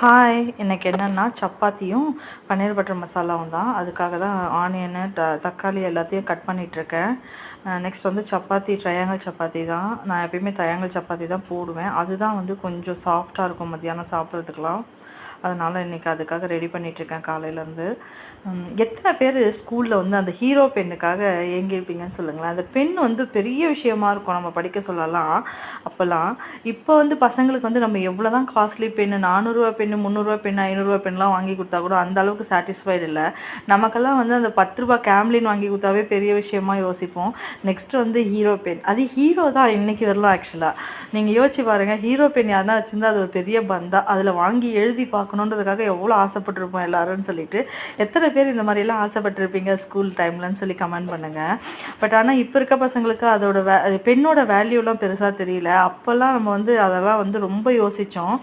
Hi! இன்னைக்கு என்னன்னா, சப்பாத்தியும், பன்னீர் butter மசாலாவும் தான். அதுக்காக தான் ஆனியனு, தக்காளி எல்லாத்தையும் கட் பண்ணிட்டுருக்கேன். நெக்ஸ்ட் வந்து சப்பாத்தி ட்ரையாங்கிள் சப்பாத்தி தான். நான் எப்பயுமே ட்ரையாங்கிள் சப்பாத்தி தான் போடுவேன். அதுதான் வந்து கொஞ்சம் சாஃப்ட்டா இருக்கும் மத்தியானம் சாப்பிட்றதுக்கலாம். அதனால இன்னைக்கு அதுக்காக ரெடி பண்ணிட்டுருக்கேன் காலையிலேருந்து. எத்தனை பேர் ஸ்கூலில் வந்து அந்த ஹீரோ பென்னுக்காக ஏங்கியிருப்பீங்கன்னு சொல்லுங்களேன். அந்த பென் வந்து பெரிய விஷயமா இருக்கும் நம்ம படிக்க சொல்லலாம் அப்போல்லாம். இப்போ வந்து பசங்களுக்கு வந்து நம்ம எவ்வளோ தான் காஸ்ட்லி பென்னு, ரூ. 400 பென்னு, ரூ. 300 பென்னு, ரூ. 500 பென்லாம் வாங்கி கொடுத்தா கூட அந்த அளவுக்கு சாட்டிஸ்ஃபைடு இல்லை. நமக்கெல்லாம் வந்து அந்த ரூ. 10 கேம்லின் வாங்கி கொடுத்தாவே பெரிய விஷயமா யோசிப்போம். நெக்ஸ்ட் வந்து ஹீரோ பென். அது ஹீரோ தான் இன்னைக்கு வரலாம் ஆக்சுவலாக. நீங்கள் யோசிச்சு பாருங்க, ஹீரோ பென் யாருன்னா வச்சிருந்தா அது ஒரு பெரிய பந்தா. அதில் வாங்கி எழுதி பார்க்கணுன்றதுக்காக எவ்வளோ ஆசைப்பட்டிருப்போம் எல்லாரும்னு சொல்லிட்டு. எத்தனை பேர் இந்த மாதிரிலாம் ஆசைப்பட்டிருப்பீங்க ஸ்கூல் டைம்லன்னு சொல்லி கமெண்ட் பண்ணுங்க. பட் ஆனால் இப்போ இருக்க பசங்களுக்கு பெண்ணோட வேல்யூலாம் பெருசாக தெரியல. அப்போல்லாம் நம்ம வந்து அதெல்லாம் வந்து ரொம்ப யோசித்தோம்.